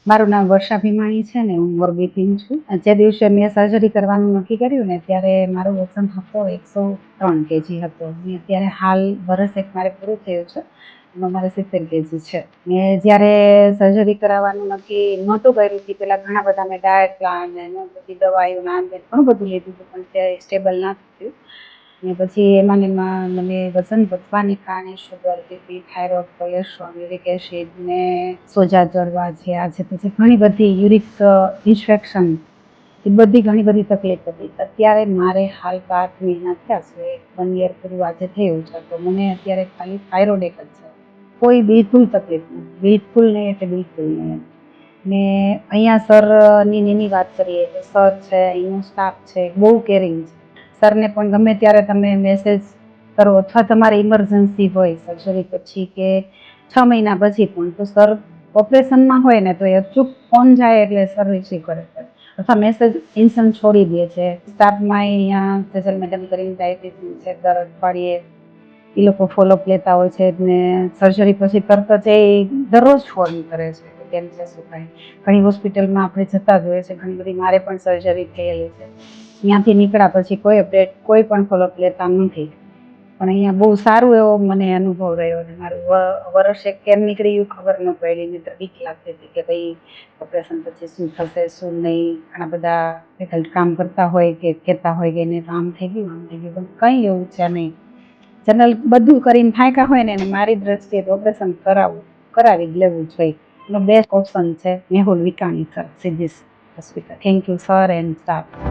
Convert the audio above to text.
મારું નામ વર્ષા ભીમાણી છે ને હું મોરબીથી છું. જે દિવસે મેં સર્જરી કરવાનું નક્કી કર્યું ને ત્યારે મારું વજન હતો 103 kg હતો. ને અત્યારે હાલ વર્ષ એક મારે પૂરું થયું છે એમાં મારે 70 kg છે. મેં જ્યારે સર્જરી કરાવવાનું નક્કી નહોતું કર્યું તે પહેલાં ઘણા બધા મેં ડાયટ પ્લાન ને બધી દવાઓ ઘણું બધું લીધું હતું પણ તે સ્ટેબલ ના થયું. ને પછી એમાં મને વજન વધવાને કારણે sugar, BP, thyroid, cholesterol, uric acid ને સોજા ચડવા છે. આજે પછી ઘણી બધી યુરિક ઇન્ફેક્શન એ બધી ઘણી બધી તકલીફ હતી. અત્યારે મારે હાલ 5 મહિના થયા છે, 1 યર પૂરું આજે થયું છે. તો મને અત્યારે ખાલી થાઇરોઇડ એક જ છે, કોઈ બિલકુલ તકલીફ નથી, બિલકુલ નહીં એટલે બિલકુલ નહીં. ને અહીંયા સરની વાત કરીએ તો સર છે, અહીંનો સ્ટાફ છે બહુ કેરિંગ છે. સરને પણ ગમે ત્યારે તમે મેસેજ કરો અથવા તમારે ઇમરજન્સી હોય સર્જરી પછી કે 6 મહિના પછી પણ તો સર ઓપરેશનમાં હોય ને તો એ અચૂક ફોન જાય એટલે સર રિસીવ કરે છે અથવા મેસેજ ઇન્સ્ટન્ટ છોડી દે છે. સ્ટાફમાં અહીંયા સેજલ મેડમ કરીને ડાયટિશિયન છે, દર અઠવાડિયે એ લોકો ફોલોઅપ લેતા હોય છે ને સર્જરી પછી તરત જ એ દરરોજ ફોન કરે છે કે કેમ છે શું કાંઈ. ઘણી હોસ્પિટલમાં આપણે જતા જ હોય છે, ઘણી બધી મારે પણ સર્જરી થયેલી છે. ત્યાંથી નીકળ્યા પછી કોઈ અપડેટ કોઈ પણ ફોલોઅપ લેતા નથી. પણ અહીંયા બહુ સારું એવો મને અનુભવ રહ્યો અને મારું વર્ષ એક કેમ નીકળી ગયું ખબર ન પડી. નહીં તો બીક લાગતી હતી કે ભાઈ ઓપરેશન પછી શું થશે શું નહીં. ઘણા બધા ફેકલ્ટી કામ કરતા હોય કે કહેતા હોય કે એને આમ થઈ ગયું આમ થઈ ગયું, પણ કંઈ એવું છે નહીં. જનરલ બધું કરીને થાક્યા હોય ને એને મારી દ્રષ્ટિએ તો ઓપરેશન કરાવી જ લેવું જોઈએ. એનો બેસ્ટ ઓપ્શન છે Mehul Vikani sir, Siddhi's hospital. Thank you sir and staff.